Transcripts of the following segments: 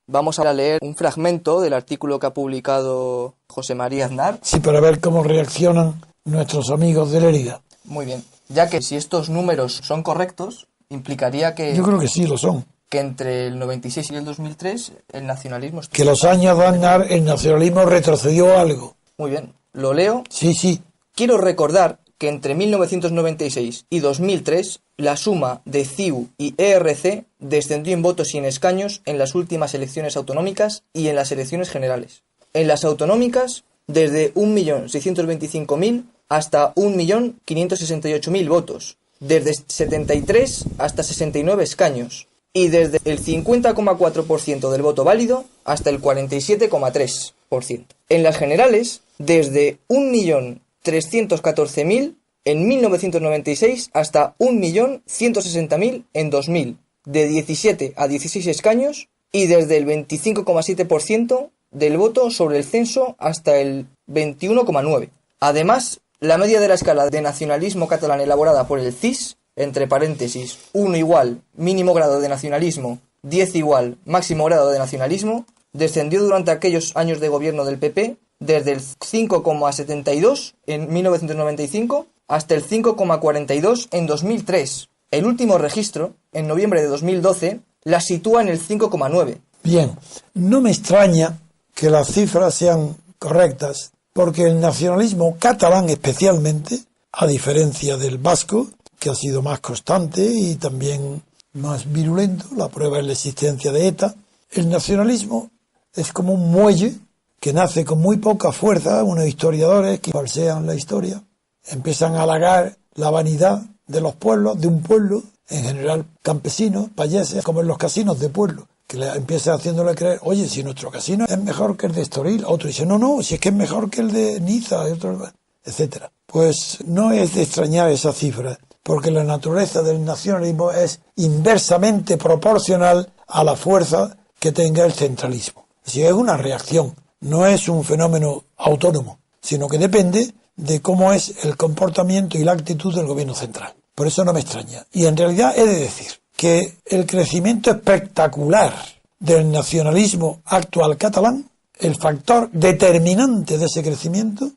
Vamos a leer un fragmento del artículo que ha publicado José María Aznar. Sí, para ver cómo reaccionan nuestros amigos de Lérida. Muy bien, ya que si estos números son correctos, implicaría que... Yo creo que sí lo son. Que entre el 96 y el 2003 el nacionalismo... Que los años de Aznar el nacionalismo retrocedió algo. Muy bien, lo leo. Sí. Quiero recordar que entre 1996 y 2003 la suma de CiU y ERC descendió en votos y en escaños en las últimas elecciones autonómicas y en las elecciones generales. En las autonómicas, desde 1.625.000 hasta 1.568.000 votos, desde 73 hasta 69 escaños, y desde el 50,4% del voto válido hasta el 47,3%. En las generales, desde 1.314.000 en 1996 hasta 1.160.000 en 2000, de 17 a 16 escaños, y desde el 25,7% del voto sobre el censo hasta el 21,9%. Además, la media de la escala de nacionalismo catalán elaborada por el CIS, entre paréntesis, 1 igual mínimo grado de nacionalismo, 10 igual máximo grado de nacionalismo, descendió durante aquellos años de gobierno del PP desde el 5,72 en 1995 hasta el 5,42 en 2003. El último registro, en noviembre de 2012, la sitúa en el 5,9. Bien, no me extraña que las cifras sean correctas, porque el nacionalismo catalán especialmente, a diferencia del vasco, que ha sido más constante y también más virulento, la prueba es la existencia de ETA, el nacionalismo es como un muelle que nace con muy poca fuerza. Unos historiadores que falsean la historia empiezan a halagar la vanidad de los pueblos, de un pueblo, en general campesinos, payeses, como en los casinos de pueblo, que le empiezan haciéndole creer, oye, si nuestro casino es mejor que el de Estoril, otro dice, no, si es que es mejor que el de Niza, etcétera. Pues no es de extrañar esa cifra, porque la naturaleza del nacionalismo es inversamente proporcional a la fuerza que tenga el centralismo. Si es una reacción, no es un fenómeno autónomo, sino que depende de cómo es el comportamiento y la actitud del gobierno central. Por eso no me extraña. Y en realidad he de decir que el crecimiento espectacular del nacionalismo actual catalán, el factor determinante de ese crecimiento,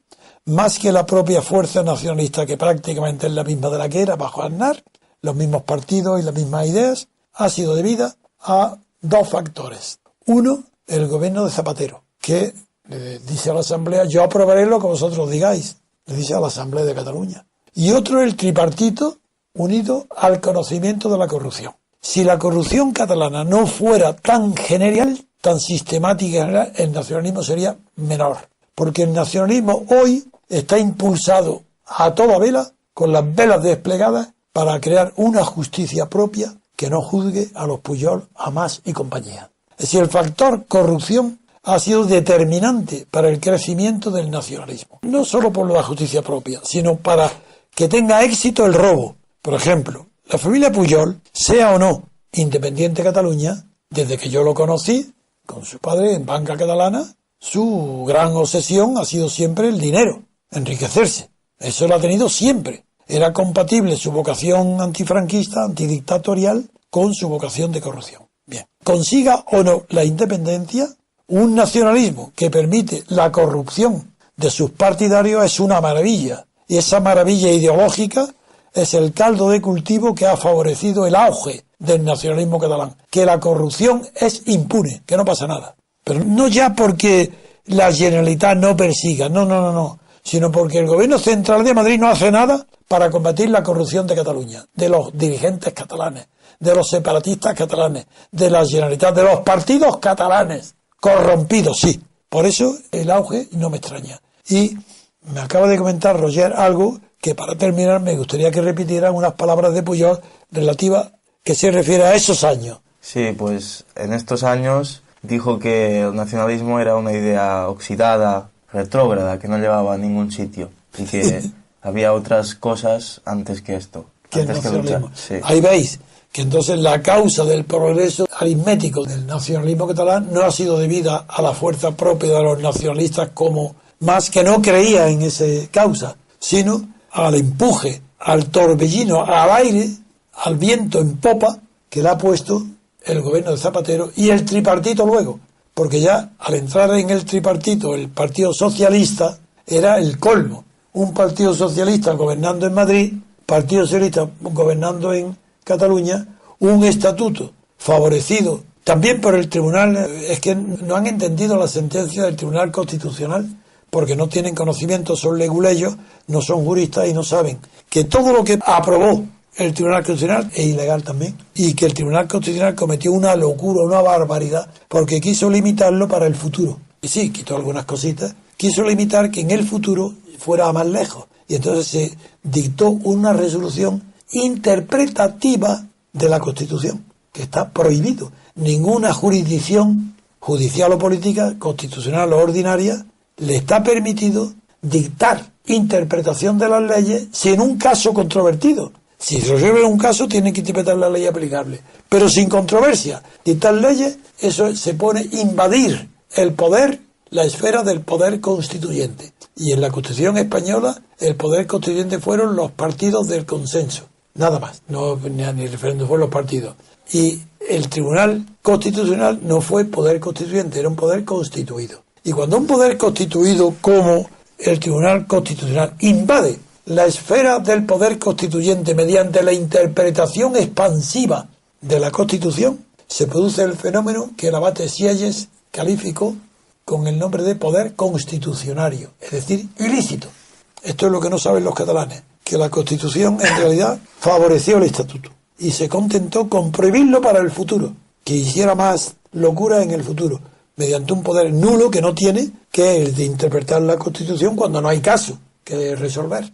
más que la propia fuerza nacionalista, que prácticamente es la misma de la que era bajo Aznar, los mismos partidos y las mismas ideas, ha sido debida a dos factores. Uno, el gobierno de Zapatero, que le dice a la Asamblea, yo aprobaré lo que vosotros digáis, le dice a la Asamblea de Cataluña. Y otro, el tripartito unido al conocimiento de la corrupción. Si la corrupción catalana no fuera tan general, tan sistemática, el nacionalismo sería menor. Porque el nacionalismo hoy está impulsado a toda vela, con las velas desplegadas, para crear una justicia propia que no juzgue a los Pujol, Hamás y compañía. Es decir, el factor corrupción ha sido determinante para el crecimiento del nacionalismo. No solo por la justicia propia, sino para que tenga éxito el robo. Por ejemplo, la familia Pujol, sea o no independiente de Cataluña, desde que yo lo conocí, con su padre en banca catalana, su gran obsesión ha sido siempre el dinero, enriquecerse. Eso lo ha tenido siempre. Era compatible su vocación antifranquista, antidictatorial, con su vocación de corrupción. Bien, consiga o no la independencia, un nacionalismo que permite la corrupción de sus partidarios es una maravilla. Y esa maravilla ideológica es el caldo de cultivo que ha favorecido el auge del nacionalismo catalán. Que la corrupción es impune, que no pasa nada. Pero no ya porque la Generalitat no persiga, no, sino porque el gobierno central de Madrid no hace nada para combatir la corrupción de Cataluña, de los dirigentes catalanes, de los separatistas catalanes, de la Generalitat, de los partidos catalanes, corrompidos, sí. Por eso el auge no me extraña. Y me acaba de comentar Roger algo que, para terminar, me gustaría que repitiera unas palabras de Pujol relativas que se refiere a esos años. Sí, pues en estos años dijo que el nacionalismo era una idea oxidada, retrógrada, que no llevaba a ningún sitio y que había otras cosas antes que esto. Antes que luchar. Sí. Ahí veis que entonces la causa del progreso aritmético del nacionalismo catalán no ha sido debida a la fuerza propia de los nacionalistas, como más que no creía en esa causa, sino al empuje, al torbellino, al aire, al viento en popa que le ha puesto el gobierno de Zapatero y el tripartito luego, porque ya al entrar en el tripartito el Partido Socialista era el colmo. Un Partido Socialista gobernando en Madrid, Partido Socialista gobernando en Cataluña, un estatuto favorecido también por el Tribunal. Es que no han entendido la sentencia del Tribunal Constitucional porque no tienen conocimiento, son leguleyos, no son juristas y no saben que todo lo que aprobó el Tribunal Constitucional es ilegal también, y que el Tribunal Constitucional cometió una locura, una barbaridad, porque quiso limitarlo para el futuro. Y sí, quitó algunas cositas, quiso limitar que en el futuro fuera más lejos. Y entonces se dictó una resolución interpretativa de la Constitución, que está prohibido. Ninguna jurisdicción judicial o política, constitucional o ordinaria, le está permitido dictar interpretación de las leyes si en un caso controvertido. Si se resuelve un caso, tienen que interpretar la ley aplicable. Pero sin controversia, dictar leyes, eso se pone a invadir el poder, la esfera del poder constituyente. Y en la Constitución española, el poder constituyente fueron los partidos del consenso. Nada más. No ni referéndum, fueron los partidos. Y el Tribunal Constitucional no fue poder constituyente, era un poder constituido. Y cuando un poder constituido como el Tribunal Constitucional invade la esfera del poder constituyente mediante la interpretación expansiva de la Constitución, se produce el fenómeno que el abate Sieyes calificó con el nombre de poder constitucionario, es decir, ilícito. Esto es lo que no saben los catalanes, que la Constitución en realidad favoreció el estatuto y se contentó con prohibirlo para el futuro, que hiciera más locura en el futuro, mediante un poder nulo que no tiene, que es el de interpretar la Constitución cuando no hay caso que resolver.